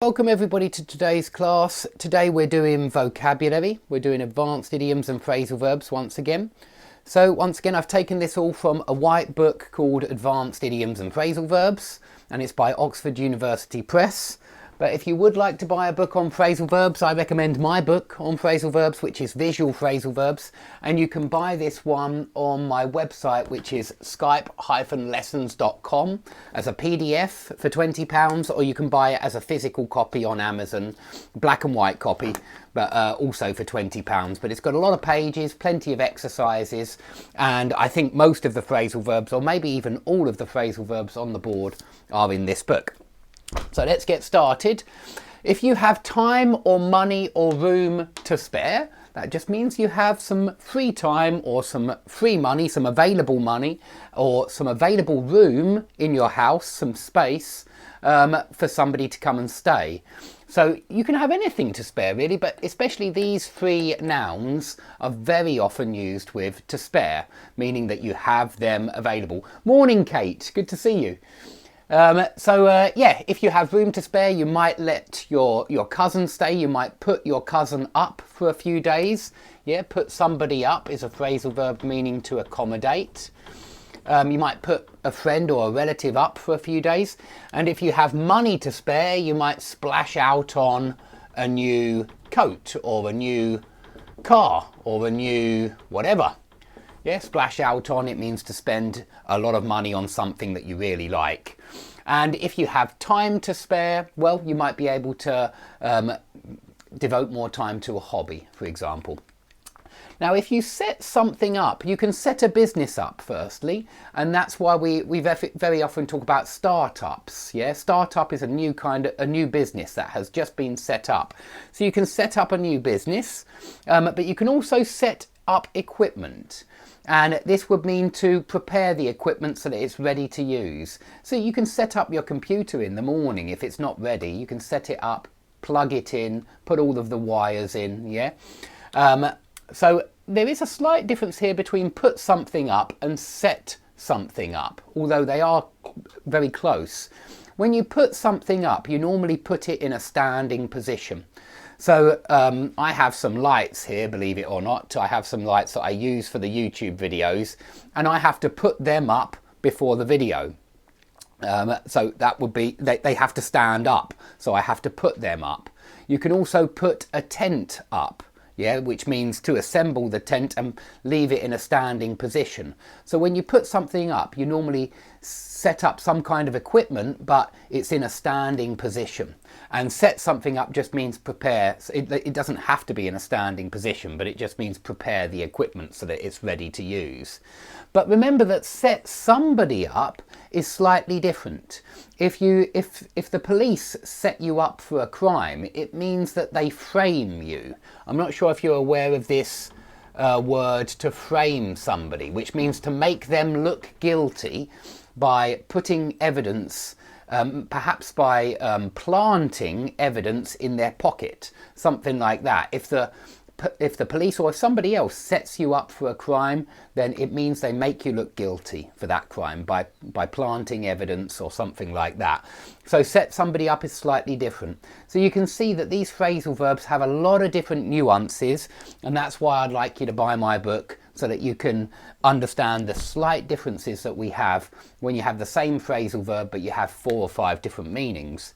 Welcome everybody to today's class. Today we're doing vocabulary. We're doing advanced idioms and phrasal verbs once again. So once again, I've taken this all from a white book called Advanced Idioms and Phrasal Verbs, and it's by Oxford University Press. But if you would like to buy a book on phrasal verbs, I recommend my book on phrasal verbs, which is Visual Phrasal Verbs. And you can buy this one on my website, which is skype-lessons.com as a PDF for £20, or you can buy it as a physical copy on Amazon, black and white copy, but also for £20. But it's got a lot of pages, plenty of exercises, and I think most of the phrasal verbs, or maybe even all of the phrasal verbs on the board, are in this book. So let's get started. If you have time or money or room to spare, that just means you have some free time or some free money, some available money, or some available room in your house, some space for somebody to come and stay. So you can have anything to spare really, but especially these three nouns are very often used with to spare, meaning that you have them available. Morning, Kate, good to see you. Yeah, if you have room to spare, you might let your cousin stay. You might put your cousin up for a few days. Yeah, put somebody up is a phrasal verb meaning to accommodate. You might put a friend or a relative up for a few days. And if you have money to spare, you might splash out on a new coat or a new car or a new whatever. Yeah, splash out on, it means to spend a lot of money on something that you really like. And if you have time to spare, well, you might be able to devote more time to a hobby, for example. Now, if you set something up, you can set a business up firstly, and that's why we very often talk about startups. Yeah, startup is a new business that has just been set up. So you can set up a new business, but you can also set up equipment. And this would mean to prepare the equipment so that it's ready to use. So you can set up your computer in the morning if it's not ready. You can set it up, plug it in, put all of the wires in, yeah? So there is a slight difference here between put something up and set something up, although they are very close. When you put something up, you normally put it in a standing position. So I have some lights here, believe it or not. I have some lights that I use for the YouTube videos, and I have to put them up before the video. So that would be, they have to stand up, so I have to put them up. You can also put a tent up, yeah, which means to assemble the tent and leave it in a standing position. So when you put something up, you normally set up some kind of equipment, but it's in a standing position. And set something up just means prepare. It doesn't have to be in a standing position, but it just means prepare the equipment so that it's ready to use. But remember that set somebody up is slightly different. If the police set you up for a crime, it means that they frame you. I'm not sure if you're aware of this word, to frame somebody, which means to make them look guilty by putting evidence, perhaps by planting evidence in their pocket, something like that. If the police or if somebody else sets you up for a crime, then it means they make you look guilty for that crime by planting evidence or something like that. So set somebody up is slightly different. So you can see that these phrasal verbs have a lot of different nuances, and that's why I'd like you to buy my book, so that you can understand the slight differences that we have when you have the same phrasal verb but you have 4 or 5 different meanings.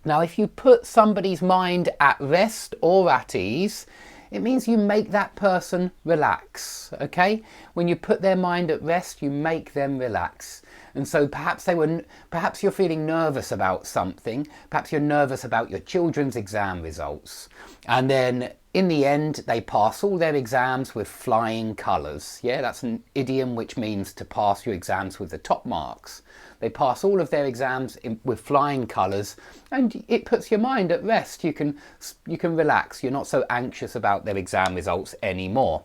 Now, if you put somebody's mind at rest or at ease, it means you make that person relax, okay? When you put their mind at rest, you make them relax. And so perhaps you're feeling nervous about something. Perhaps you're nervous about your children's exam results. And then in the end, they pass all their exams with flying colours. Yeah, that's an idiom which means to pass your exams with the top marks. They pass all of their exams with flying colours, and it puts your mind at rest. You can relax. You're not so anxious about their exam results anymore.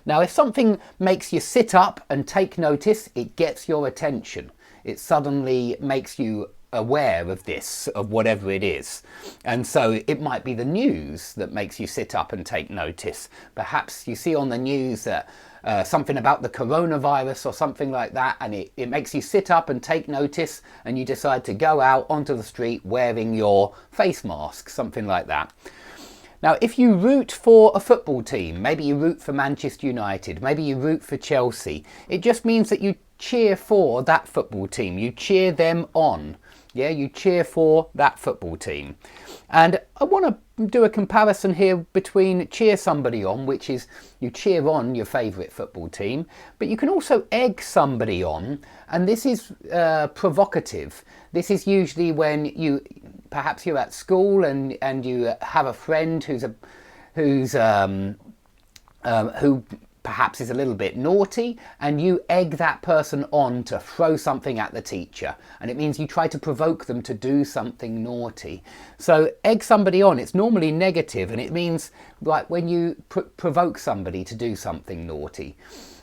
Now, if something makes you sit up and take notice, it gets your attention. It suddenly makes you aware of this, of whatever it is. And so it might be the news that makes you sit up and take notice. Perhaps you see on the news that something about the coronavirus or something like that, and it makes you sit up and take notice, and you decide to go out onto the street wearing your face mask, something like that. Now, if you root for a football team, maybe you root for Manchester United, maybe you root for Chelsea, it just means that you cheer for that football team. You cheer them on. Yeah, you cheer for that football team. And I want to do a comparison here between cheer somebody on, which is you cheer on your favourite football team, but you can also egg somebody on, and this is provocative. This is usually when perhaps you're at school and you have a friend who perhaps is a little bit naughty, and you egg that person on to throw something at the teacher, and it means you try to provoke them to do something naughty. So egg somebody on, it's normally negative, and it means like when you provoke somebody to do something naughty.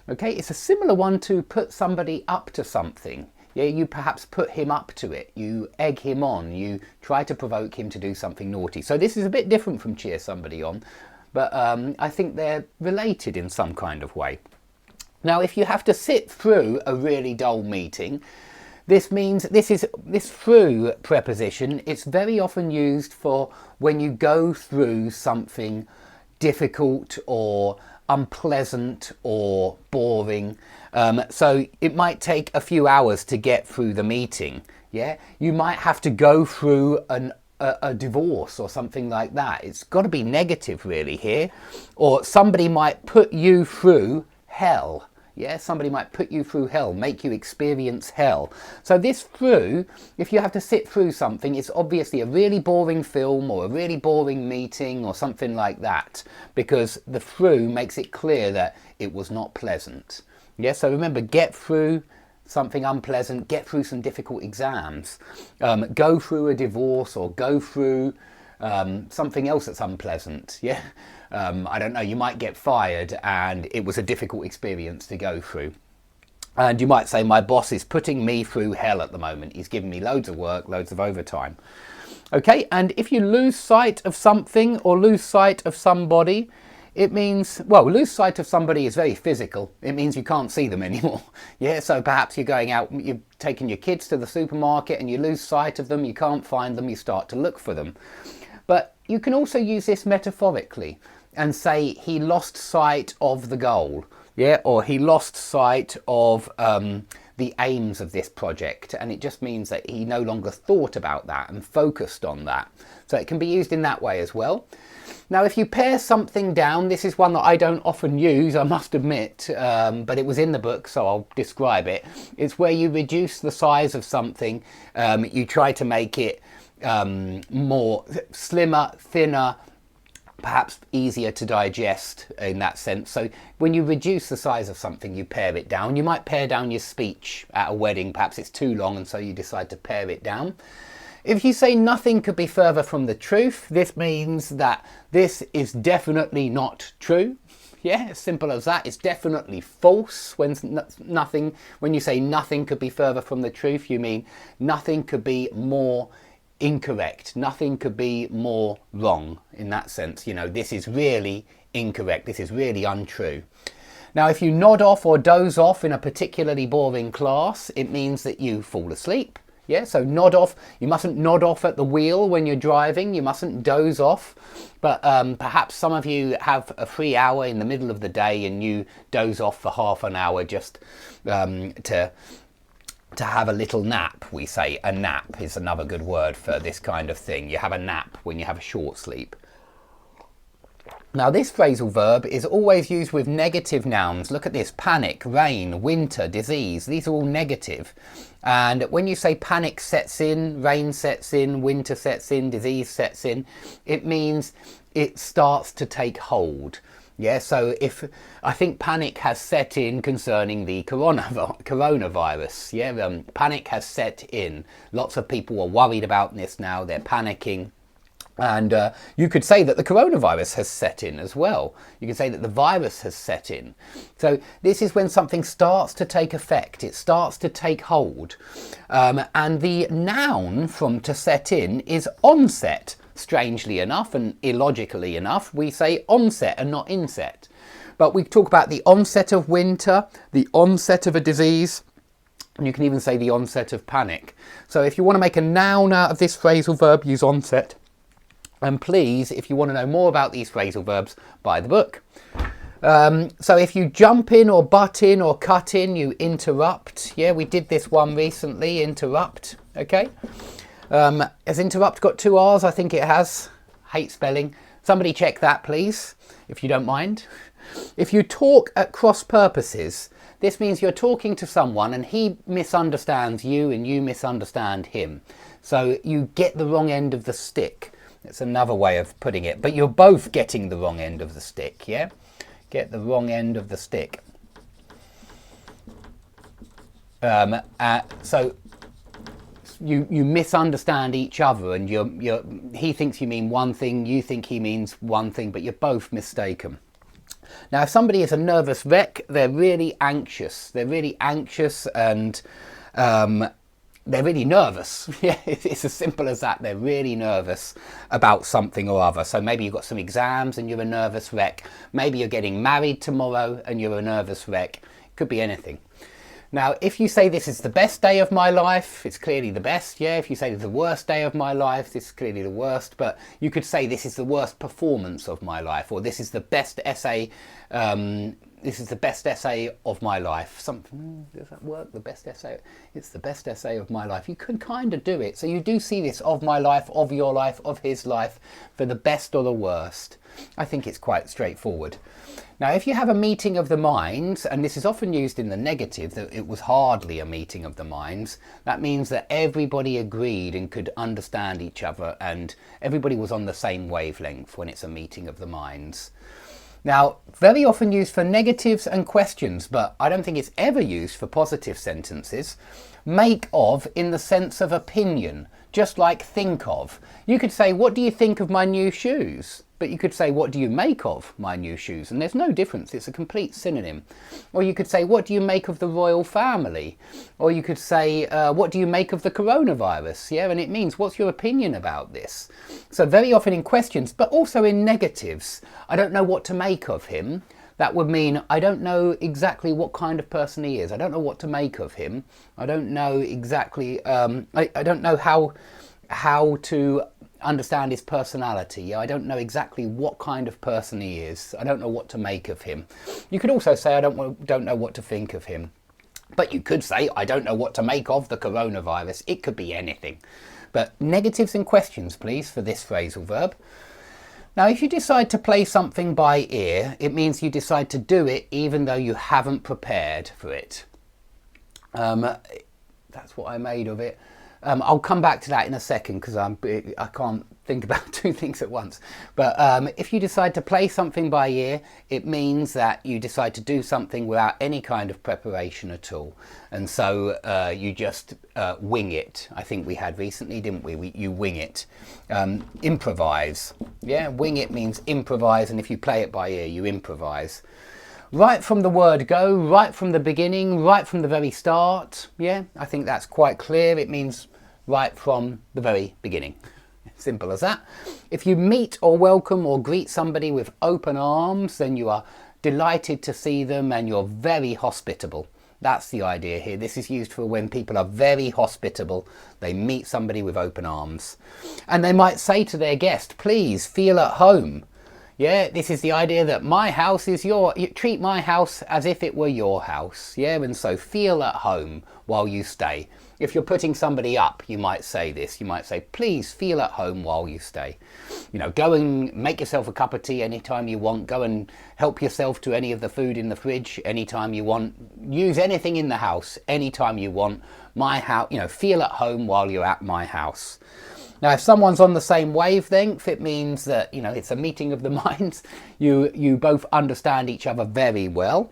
Okay, it's a similar one to put somebody up to something. Yeah, you perhaps put him up to it, you egg him on, you try to provoke him to do something naughty. So this is a bit different from cheer somebody on, but I think they're related in some kind of way. Now, if you have to sit through a really dull meeting, this means this through preposition, it's very often used for when you go through something difficult or unpleasant or boring. So it might take a few hours to get through the meeting. Yeah, you might have to go through a divorce or something like that. It's got to be negative really here. Or somebody might put you through hell. Yeah, somebody might put you through hell, make you experience hell. So this through, if you have to sit through something, it's obviously a really boring film or a really boring meeting or something like that, because the through makes it clear that it was not pleasant. Yeah, so remember, get through something unpleasant, get through some difficult exams, go through a divorce, or go through something else that's unpleasant. Yeah, I don't know, you might get fired and it was a difficult experience to go through. And you might say, my boss is putting me through hell at the moment. He's giving me loads of work, loads of overtime. Okay, and if you lose sight of something or lose sight of somebody, it means, well, lose sight of somebody is very physical. It means you can't see them anymore. Yeah, so perhaps you're going out, you're taking your kids to the supermarket and you lose sight of them, you can't find them, you start to look for them. But you can also use this metaphorically and say he lost sight of the goal. Yeah, or he lost sight of the aims of this project, and it just means that he no longer thought about that and focused on that. So it can be used in that way as well. Now, if you pare something down, this is one that I don't often use, I must admit, but it was in the book, so I'll describe it. It's where you reduce the size of something, you try to make it more slimmer, thinner, perhaps easier to digest in that sense. So when you reduce the size of something, you pare it down. You might pare down your speech at a wedding, perhaps it's too long, and so you decide to pare it down. If you say nothing could be further from the truth, this means that this is definitely not true. Yeah, as simple as that. It's definitely false. When you say nothing could be further from the truth, you mean nothing could be more incorrect. Nothing could be more wrong in that sense. You know, this is really incorrect. This is really untrue. Now, if you nod off or doze off in a particularly boring class, it means that you fall asleep. Yeah, so nod off. You mustn't nod off at the wheel when you're driving. You mustn't doze off. But perhaps some of you have a free hour in the middle of the day and you doze off for half an hour just to have a little nap, we say. A nap is another good word for this kind of thing. You have a nap when you have a short sleep. Now, this phrasal verb is always used with negative nouns. Look at this: panic, rain, winter, disease. These are all negative. And when you say panic sets in, rain sets in, winter sets in, disease sets in, it means it starts to take hold. Yeah, so if I think panic has set in concerning the coronavirus. Yeah, panic has set in. Lots of people are worried about this now. They're panicking. And you could say that the coronavirus has set in as well. You could say that the virus has set in. So this is when something starts to take effect. It starts to take hold. And the noun from to set in is onset. Strangely enough and illogically enough, we say onset and not inset. But we talk about the onset of winter, the onset of a disease, and you can even say the onset of panic. So if you want to make a noun out of this phrasal verb, use onset. And please, if you want to know more about these phrasal verbs, buy the book. So if you jump in or butt in or cut in, you interrupt. Yeah, we did this one recently, interrupt. Okay. Has interrupt got 2 R's? I think it has. Hate spelling. Somebody check that, please, if you don't mind. If you talk at cross purposes, this means you're talking to someone and he misunderstands you and you misunderstand him. So you get the wrong end of the stick. It's another way of putting it, but you're both getting the wrong end of the stick, yeah? Get the wrong end of the stick. So you misunderstand each other, and he thinks you mean one thing, you think he means one thing, but you're both mistaken. Now, if somebody is a nervous wreck, they're really anxious. They're really anxious and they're really nervous. Yeah, it's as simple as that. They're really nervous about something or other. So maybe you've got some exams and you're a nervous wreck. Maybe you're getting married tomorrow and you're a nervous wreck. It could be anything. Now, if you say this is the best day of my life, it's clearly the best. Yeah, if you say this is the worst day of my life, this is clearly the worst. But you could say this is the worst performance of my life, or this is the best essay. This is the best essay of my life. Something, does that work? The best essay? It's the best essay of my life. You can kind of do it. So you do see this of my life, of your life, of his life, for the best or the worst. I think it's quite straightforward. Now, if you have a meeting of the minds, and this is often used in the negative, that it was hardly a meeting of the minds, that means that everybody agreed and could understand each other and everybody was on the same wavelength when it's a meeting of the minds. Now, very often used for negatives and questions, but I don't think it's ever used for positive sentences. Make of in the sense of opinion, just like think of. You could say, what do you think of my new shoes? But you could say, what do you make of my new shoes? And there's no difference, it's a complete synonym. Or you could say, what do you make of the royal family? Or you could say, what do you make of the coronavirus? Yeah, and it means, what's your opinion about this? So very often in questions, but also in negatives. I don't know what to make of him. That would mean, I don't know exactly what kind of person he is. I don't know what to make of him. I don't know exactly, I don't know how to understand his personality. I don't know exactly what kind of person he is. I don't know what to make of him. You could also say, I don't know what to think of him. But you could say, I don't know what to make of the coronavirus. It could be anything. But negatives and questions, please, for this phrasal verb. Now, if you decide to play something by ear, it means you decide to do it even though you haven't prepared for it. That's what I made of it. I'll come back to that in a second because I can't think about 2 things at once. But if you decide to play something by ear, it means that you decide to do something without any kind of preparation at all. And so you just wing it. I think we had recently, didn't we? You wing it. Improvise. Yeah, wing it means improvise. And if you play it by ear, you improvise. Right from the word go, right from the beginning, right from the very start. Yeah, I think that's quite clear. It means right from the very beginning. Simple as that. If you meet or welcome or greet somebody with open arms, then you are delighted to see them and you're very hospitable. That's the idea here. This is used for when people are very hospitable. They meet somebody with open arms. And they might say to their guest, please feel at home. Yeah, this is the idea that my house is you treat my house as if it were your house. Yeah, and so feel at home while you stay. If you're putting somebody up, you might say this. You might say, please feel at home while you stay. You know, go and make yourself a cup of tea anytime you want. Go and help yourself to any of the food in the fridge anytime you want. Use anything in the house anytime you want. My house, you know, feel at home while you're at my house. Now, if someone's on the same wavelength, it means that, you know, it's a meeting of the minds. You both understand each other very well.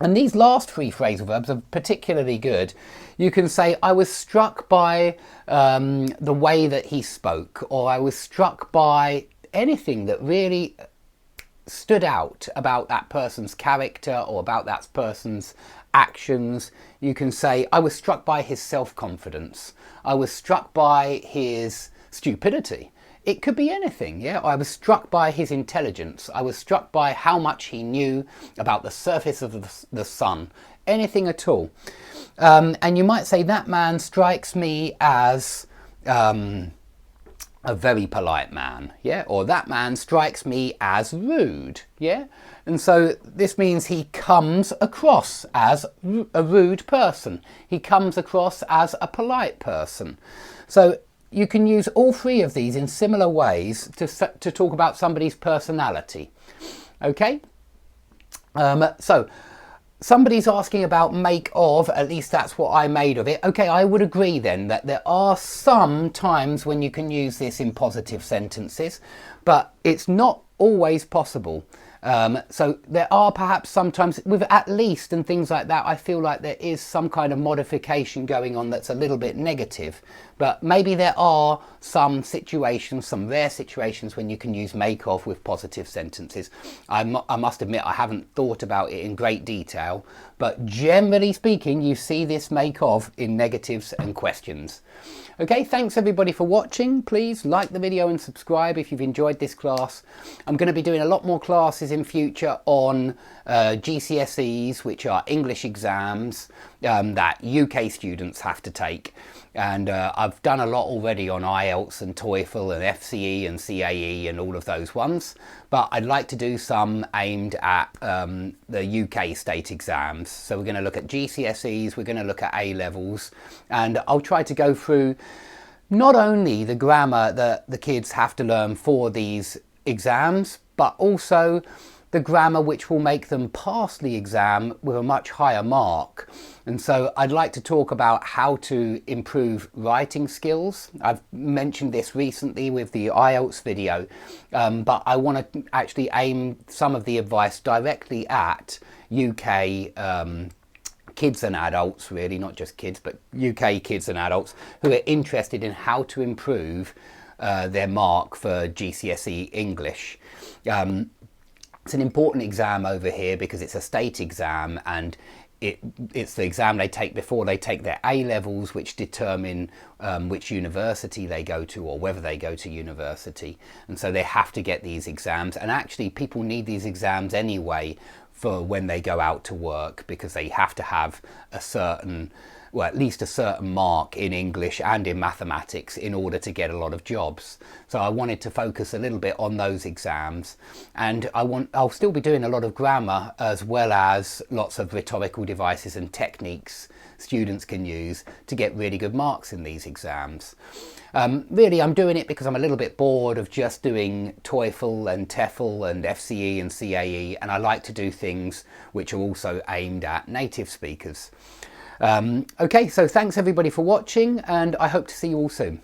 And these last three phrasal verbs are particularly good. You can say, I was struck by the way that he spoke, or I was struck by anything that really stood out about that person's character or about that person's actions. You can say, I was struck by his self-confidence. I was struck by his stupidity. It could be anything, yeah? I was struck by his intelligence. I was struck by how much he knew about the surface of the sun. Anything at all. And you might say, that man strikes me as a very polite man, yeah? Or that man strikes me as rude, yeah? And so this means he comes across as a rude person. He comes across as a polite person. So you can use all three of these in similar ways to talk about somebody's personality. Okay? So somebody's asking about make of, at least that's what I made of it. Okay, I would agree then that there are some times when you can use this in positive sentences, but it's not always possible. So there are perhaps sometimes with at least and things like that, I feel like there is some kind of modification going on that's a little bit negative, but maybe there are some situations, some rare situations when you can use make of with positive sentences. I must admit I haven't thought about it in great detail, but generally speaking you see this make of in negatives and questions. Okay, thanks everybody for watching. Please like the video and subscribe if you've enjoyed this class. I'm going to be doing a lot more classes in future on GCSEs, which are English exams that UK students have to take. And I've done a lot already on IELTS and TOEFL and FCE and CAE and all of those ones. But I'd like to do some aimed at the UK state exams. So we're going to look at GCSEs, we're going to look at A-levels, and I'll try to go through not only the grammar that the kids have to learn for these exams, but also the grammar which will make them pass the exam with a much higher mark. And so I'd like to talk about how to improve writing skills. I've mentioned this recently with the IELTS video, but I want to actually aim some of the advice directly at UK kids and adults, really, not just kids, but UK kids and adults who are interested in how to improve their mark for GCSE English. It's an important exam over here because it's a state exam, and it's the exam they take before they take their A-levels, which determine which university they go to or whether they go to university. And so they have to get these exams, and actually people need these exams anyway for when they go out to work, because they have to have a certain, well, at least a certain mark in English and in mathematics in order to get a lot of jobs. So I wanted to focus a little bit on those exams, and I'll still be doing a lot of grammar as well as lots of rhetorical devices and techniques students can use to get really good marks in these exams. Really, I'm doing it because I'm a little bit bored of just doing TOEFL and TEFL and FCE and CAE, and I like to do things which are also aimed at native speakers. Okay, so thanks everybody for watching, and I hope to see you all soon.